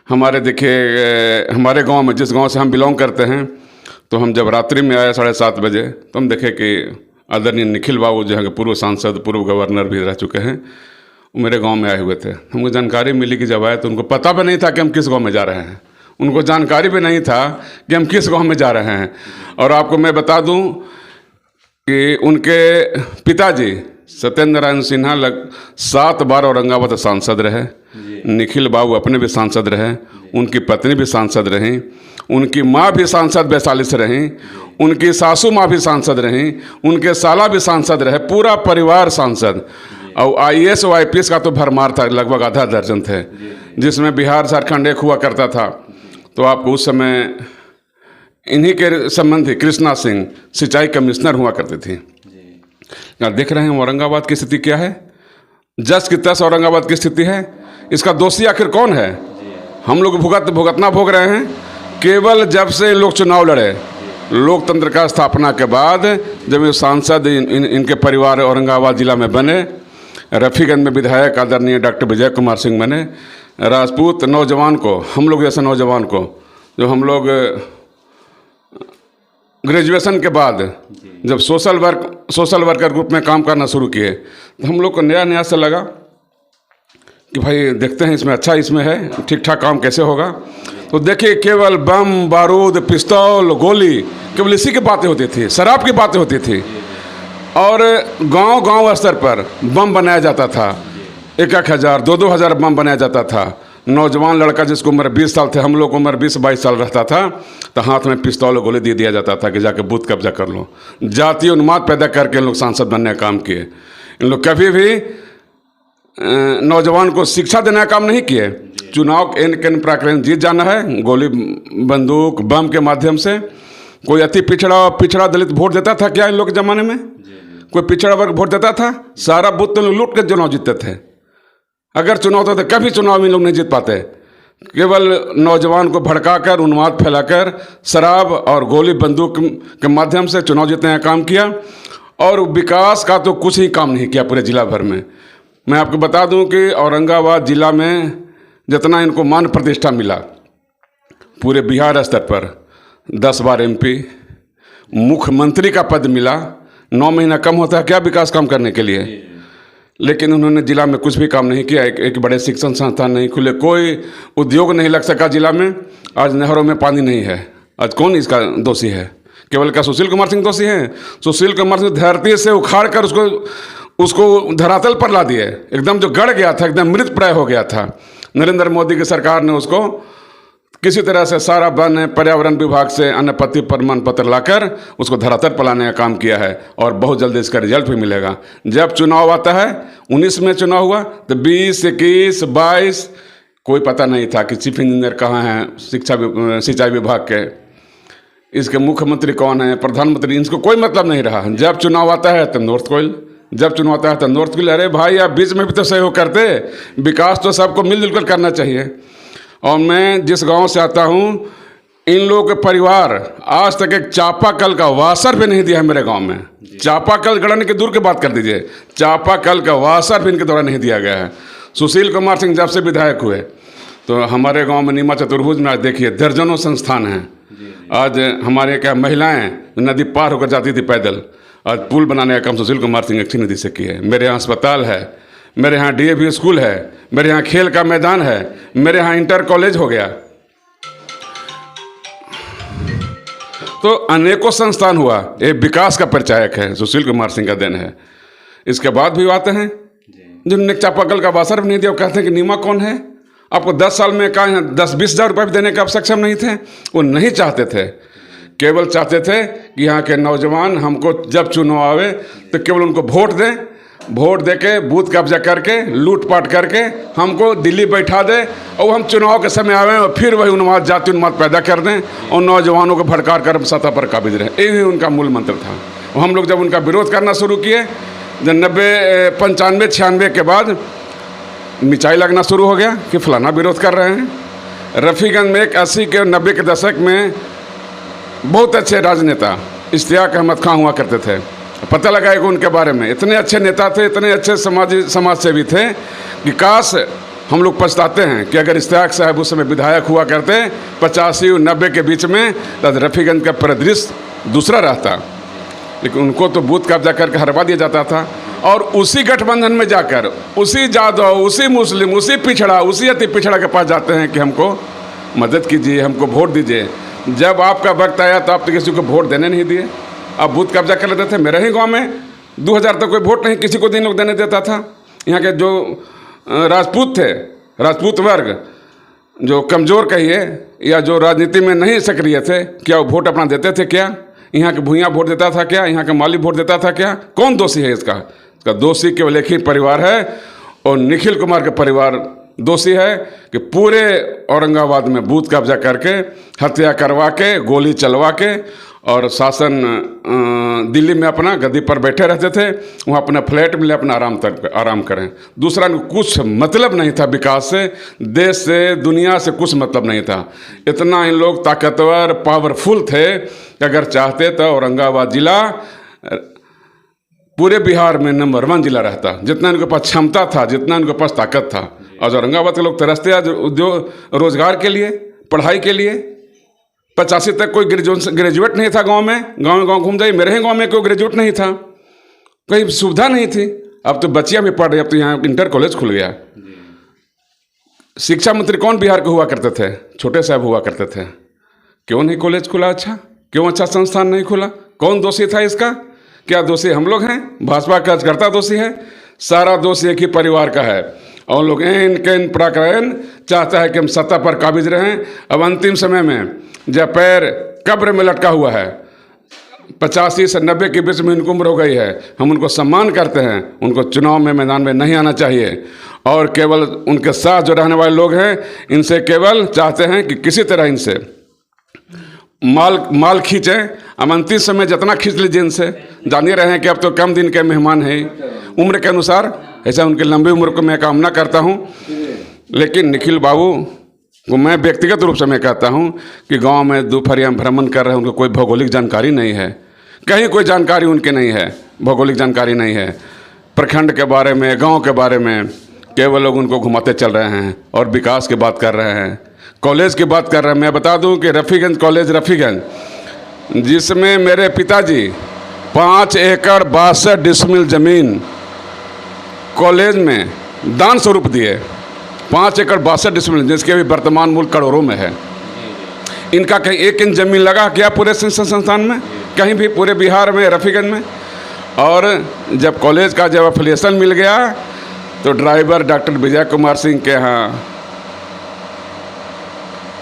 हमारे देखिए हमारे गांव में, जिस गांव से हम बिलोंग करते हैं, तो हम जब रात्रि में आए 7:30 बजे, तो हम देखे कि आदरणीय निखिल बाबू जो है पूर्व सांसद, पूर्व गवर्नर भी रह चुके हैं, वो मेरे गांव में आए हुए थे। हमको जानकारी मिली कि जब आए तो उनको पता भी नहीं था कि हम किस गांव में जा रहे हैं, उनको जानकारी भी नहीं था कि हम किस गांव में जा रहे हैं। और आपको मैं बता दूं कि उनके पिताजी सत्येंद्र नारायण सिन्हा 7 बार औरंगाबाद सांसद रहे, निखिल बाबू अपने भी सांसद रहे, उनकी पत्नी भी सांसद रहीं, उनकी माँ भी सांसद वैशाली से रहीं, उनकी सासू माँ भी सांसद रहीं, उनके साला भी सांसद रहे, पूरा परिवार सांसद। और IAS और IPS का तो भरमार था, लगभग आधा दर्जन थे, जिसमें बिहार झारखंड एक हुआ करता था। तो आपको उस समय इन्हीं के संबंधी कृष्णा सिंह सिंचाई कमिश्नर हुआ करती थी। देख रहे हैं औरंगाबाद की स्थिति क्या है, जस की तस औरंगाबाद की स्थिति है। इसका दोषी आखिर कौन है? हम लोग भुगतना भोग रहे हैं। केवल जब से लोग चुनाव लड़े, लोकतंत्र का स्थापना के बाद, जब ये सांसद इनके परिवार औरंगाबाद जिला में बने, रफ़ीगंज में विधायक आदरणीय डॉक्टर विजय कुमार सिंह बने, राजपूत नौजवान को, हम लोग जैसे नौजवान को, जो हम लोग ग्रेजुएशन के बाद जब सोशल वर्कर ग्रुप में काम करना शुरू किए, तो हम लोग को नया से लगा कि भाई देखते हैं इसमें अच्छा, इसमें है ठीक ठाक काम कैसे होगा। तो देखिए केवल बम, बारूद, पिस्तौल, गोली, केवल इसी की बातें होती थी, शराब की बातें होती थी। और गांव स्तर पर बम बनाया जाता था, 1,000 2,000 बम बनाया जाता था। नौजवान लड़का जिसको उम्र 20 साल थे, हम लोग को उम्र 20-22 साल रहता था, तो हाथ में पिस्तौल गोली दे दिया जाता था कि जाके बूथ कब्जा कर लो। जातीय उन्माद पैदा करके इन लोग सांसद बनने का काम किए। इन लोग कभी भी नौजवान को शिक्षा देने का काम नहीं किए। चुनाव एन प्रकरण जीत जाना है, गोली बंदूक बम के माध्यम से। कोई अति पिछड़ा दलित वोट देता था क्या इन लोग के ज़माने में? कोई पिछड़ा वर्ग वोट देता था? सारा बूथ तो लूट के चुनाव जीतते थे। अगर चुनाव होता तो कभी चुनाव इन लोग नहीं जीत पाते। केवल नौजवान को भड़काकर, उन्माद फैलाकर, शराब और गोली बंदूक के माध्यम से चुनाव जीतने का काम किया। और विकास का तो कुछ ही काम नहीं किया पूरे जिला भर में। मैं आपको बता दूं कि औरंगाबाद जिला में जितना इनको मान प्रतिष्ठा मिला, पूरे बिहार स्तर पर 10 बार MP, मुख्यमंत्री का पद मिला। 9 महीना कम होता है क्या विकास काम करने के लिए? लेकिन उन्होंने जिला में कुछ भी काम नहीं किया। एक बड़े शिक्षण संस्थान नहीं खुले, कोई उद्योग नहीं लग सका जिला में। आज नहरों में पानी नहीं है। आज कौन इसका दोषी है? केवल क्या सुशील कुमार सिंह दोषी हैं? सुशील कुमार सिंह धरती से उखाड़ कर उसको धरातल पर ला दिए। एकदम जो गड़ गया था, एकदम मृत प्राय हो गया था। नरेंद्र मोदी की सरकार ने उसको किसी तरह से सारा वन पर्यावरण विभाग से अनापत्ति प्रमाण पत्र लाकर उसको धरातल पर लाने का काम किया है। और बहुत जल्दी इसका रिजल्ट भी मिलेगा। जब चुनाव आता है, 19 में चुनाव हुआ, तो 20, 21, 22 कोई पता नहीं था कि चीफ इंजीनियर कहाँ हैं, सिंचाई विभाग के, इसके मुख्यमंत्री कौन है, प्रधानमंत्री, इनको कोई मतलब नहीं रहा। जब चुनाव आता है तो नॉर्थ कोयल, जब चुनाव आता है तो नॉर्थ कोयल। अरे भाई आप बीच में भी तो सहयोग करते, विकास तो सबको मिलजुल कर करना चाहिए। और मैं जिस गांव से आता हूं, इन लोगों के परिवार आज तक एक चापाकल का वासर भी नहीं दिया है मेरे गांव में। चापाकल गढ़ने की दूर की बात कर दीजिए, चापाकल का वासर भी इनके द्वारा नहीं दिया गया है। सुशील कुमार सिंह जब से विधायक हुए, तो हमारे गांव में नीमा चतुर्भुज में आज देखिए दर्जनों संस्थान हैं। आज हमारे क्या महिलाएं नदी पार होकर जाती थी पैदल, आज पुल बनाने का काम सुशील कुमार सिंह अच्छी नदी से किए। मेरे यहाँ अस्पताल है, मेरे यहाँ DAV स्कूल है, मेरे यहाँ खेल का मैदान है, मेरे यहाँ इंटर कॉलेज हो गया। तो अनेकों संस्थान हुआ। ये विकास का परिचायक है, सुशील कुमार सिंह का देन है। इसके बाद भी आते हैं जिन्होंने चापाकल का वासर भी नहीं दिया, वो कहते हैं कि नीमा कौन है? आपको 10 साल में कहा 10-20 हज़ार रुपये देने के आप सक्षम नहीं थे। वो नहीं चाहते थे, केवल चाहते थे कि यहाँ के नौजवान हमको जब चुनाव आवे तो केवल उनको वोट दें, वोट देके बूथ कब्जा करके लूटपाट करके हमको दिल्ली बैठा दे, और हम चुनाव के समय आवें और फिर वही उन्माद, जाति उन्माद पैदा कर दें और नौजवानों को भड़का कर सत्ता पर काबिज रहें। यही उनका मूल मंत्र था। और हम लोग जब उनका विरोध करना शुरू किए, जब 90, 95, 96 के बाद मिचाई लगना शुरू हो गया कि फलाना विरोध कर रहे हैं। रफ़ीगंज में 80 के 90 के दशक में बहुत अच्छे राजनेता इश्तियाक अहमद खां हुआ करते थे। पता लगाएगा उनके बारे में, इतने अच्छे नेता थे, इतने अच्छे समाज सेवी थे कि काश हम लोग पछताते हैं कि अगर इश्तियाक साहब उस समय विधायक हुआ करते 85 और 90 के बीच में, तो रफ़ीगंज का परिदृश्य दूसरा रहता। लेकिन उनको तो बूथ कब्जा करके हरवा दिया जाता था, और उसी गठबंधन में जाकर उसी जादव, उसी मुस्लिम, उसी पिछड़ा, उसी अति पिछड़ा के पास जाते हैं कि हमको मदद कीजिए, हमको वोट दीजिए। जब आपका वक्त आया तो आप तो किसी को वोट देने नहीं दिए, आप बूथ कब्जा कर लेते थे। मेरे ही गांव में 2000 तक कोई वोट नहीं किसी को दिन लोग देने देता था। यहाँ के जो राजपूत थे, राजपूत वर्ग, जो कमज़ोर कहिए या जो राजनीति में नहीं सक्रिय थे, क्या वो वोट अपना देते थे? क्या यहाँ के भूइयाँ वोट देता था? क्या यहाँ के माली वोट देता था? क्या कौन दोषी है इसका? इसका दोषी केवल एक ही परिवार है, और निखिल कुमार का परिवार दोषी है कि पूरे औरंगाबाद में बूथ कब्जा करके, हत्या करवा के, गोली चलवा के, और शासन दिल्ली में अपना गद्दी पर बैठे रहते थे। वहाँ अपना फ्लैट मिले, अपना आराम करें। दूसरा कुछ मतलब नहीं था विकास से, देश से, दुनिया से कुछ मतलब नहीं था। इतना इन लोग ताकतवर, पावरफुल थे कि अगर चाहते तो औरंगाबाद ज़िला पूरे बिहार में नंबर 1 जिला रहता, जितना इनके पास क्षमता था, जितना इनके पास ताकत था। और औरंगाबाद के लोग तरसते आज उद्योग रोजगार के लिए, पढ़ाई के लिए। 85 तक कोई ग्रेजुएट नहीं था गांव में। गांव घूम जाइए, मेरे ही गांव में कोई ग्रेजुएट नहीं था, कहीं सुविधा नहीं थी। अब तो बच्चियां भी पढ़ रही, अब तो यहाँ इंटर कॉलेज खुल गया। शिक्षा मंत्री कौन बिहार के हुआ करते थे? छोटे साहब हुआ करते थे। क्यों नहीं कॉलेज खुला? अच्छा, क्यों अच्छा संस्थान नहीं खुला? कौन दोषी था इसका? क्या दोषी हम लोग हैं? भाजपा का कार्यकर्ता दोषी है? सारा दोष एक ही परिवार का है। और लोग एन कैन प्राकरण चाहता है कि हम सत्ता पर काबिज रहें। अब अंतिम समय में जब पैर कब्र में लटका हुआ है, 85 से 90 के बीच में इनकी उम्र हो गई है, हम उनको सम्मान करते हैं। उनको चुनाव में मैदान में नहीं आना चाहिए, और केवल उनके साथ जो रहने वाले लोग हैं, इनसे केवल चाहते हैं कि किसी तरह इनसे माल खींचें। अब अंतिम समय जितना खींच लीजिए इनसे। जान ही रहे हैं कि अब तो कम दिन के मेहमान हैं उम्र के अनुसार। ऐसा उनकी लंबी उम्र को मैं कामना करता हूं। लेकिन निखिल बाबू को मैं व्यक्तिगत रूप से मैं कहता हूं कि गांव में दोपहरिया भ्रमण कर रहे हैं, उनको कोई भौगोलिक जानकारी नहीं है, कहीं कोई जानकारी उनके नहीं है, भौगोलिक जानकारी नहीं है। प्रखंड के बारे में, गाँव के बारे में केवल लोग उनको घुमाते चल रहे हैं, और विकास की बात कर रहे हैं, कॉलेज की बात कर रहे हैं। मैं बता दूं कि रफ़ीगंज कॉलेज, रफ़ीगंज, जिसमें मेरे पिताजी 5 एकड़ 62 डिसमिल ज़मीन कॉलेज में दान स्वरूप दिए। 5 एकड़ 62 डिसमिल, जिसके भी वर्तमान मूल्य करोड़ों में है। इनका कहीं 1 इंच ज़मीन लगा क्या पूरे संस्थान में? कहीं भी पूरे बिहार में, रफ़ीगंज में। और जब कॉलेज का जब एफिलिएशन मिल गया, तो ड्राइवर डॉक्टर विजय कुमार सिंह के यहाँ,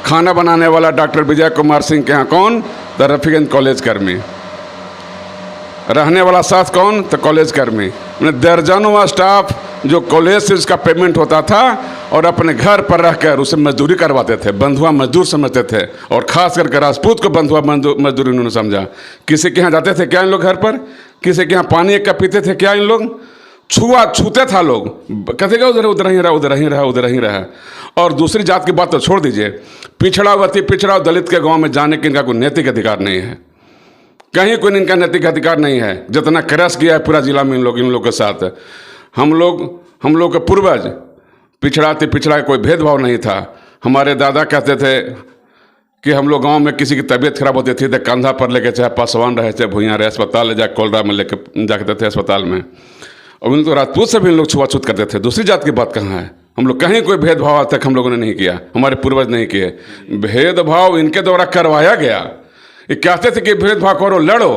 खाना बनाने वाला डॉक्टर विजय कुमार सिंह के यहाँ कौन? तो रफ़ीगंज कॉलेज कर्मी। रहने वाला साथ कौन? तो कॉलेज कर्मी। दर्जनों स्टाफ जो कॉलेज से उसका पेमेंट होता था, और अपने घर पर रहकर उसे मजदूरी करवाते थे। बंधुआ मजदूर समझते थे, और खास करके राजपूत को बंधुआ मजदूर इन्होंने समझा। किसी के यहाँ जाते थे क्या इन लोग घर पर? किसी के यहाँ पानी एक कप पीते थे क्या इन लोग? छूते था लोग, कहते गए उधर ही रहा, उधर ही रहा, उधर ही रहा। और दूसरी जात की बात तो छोड़ दीजिए, पिछड़ा अति पिछड़ा दलित के गांव में जाने के इनका कोई नैतिक अधिकार नहीं है। कहीं कोई इनका नैतिक अधिकार नहीं है। जितना क्रश किया है पूरा जिला में इन लोग के साथ। हम लोग के पूर्वज पिछड़ा अति पिछड़ा कोई भेदभाव नहीं था। हमारे दादा कहते थे कि हम लोग गांव में किसी की तबीयत खराब होती थी तो कंधा पर लेके, चाहे पासवान रहे, चाहे भूइयाँ रहे, अस्पताल ले जाकर कोलरा में लेके जाते थे अस्पताल में। और इन तो राजपूत से भी इन लोग छुआछूत करते थे। दूसरी जात की बात कहाँ है? हम लोग कहीं कोई भेदभाव आज तक हम लोगों ने नहीं किया, हमारे पूर्वज नहीं किए। भेदभाव इनके द्वारा करवाया गया। ये कहते थे कि भेदभाव करो, लड़ो,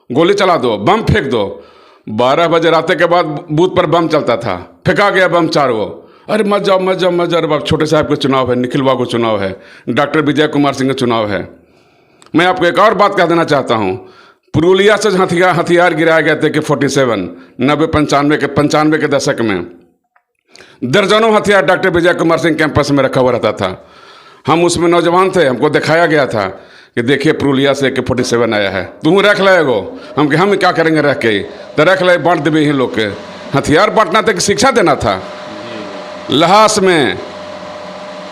गोली चला दो, बम फेंक दो। 12 बजे रात के बाद बूथ पर बम चलता था, फेंका गया बम चारों। अरे मत जाओ मत जाओ मत जाओ। छोटे साहब का चुनाव है, निखिल बाबू का चुनाव है, डॉक्टर विजय कुमार सिंह का चुनाव है। मैं आपको एक और बात कह देना चाहता हूँ। पुरुलिया से हथियार गिराए गए थे कि 47, 90, 95 के दशक में दर्जनों हथियार डॉक्टर विजय कुमार सिंह कैंपस में रखा हुआ रहता था। हम उसमें नौजवान थे, हमको दिखाया गया था कि देखिए पुरुलिया से AK-47 आया है, तुम रख लेगो। हम क्या करेंगे रख के? तो रख ले, बांट देवे ही लोग के। हथियार बांटना था कि शिक्षा देना था? लहास में,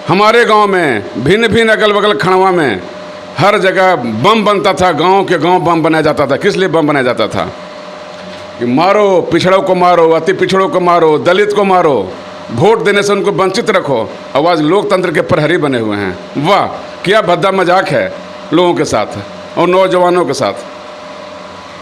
हमारे गांव में, भिन्न भिन्न अगल बगल खड़वा में हर जगह बम बनता था। गांव के गांव बम बनाया जाता था। किस लिए बम बनाया जाता था? कि मारो, पिछड़ों को मारो, अति पिछड़ों को मारो, दलित को मारो। वोट देने से उनको वंचित रखो और आज लोकतंत्र के प्रहरी बने हुए हैं। वाह, क्या भद्दा मजाक है लोगों के साथ और नौजवानों के साथ।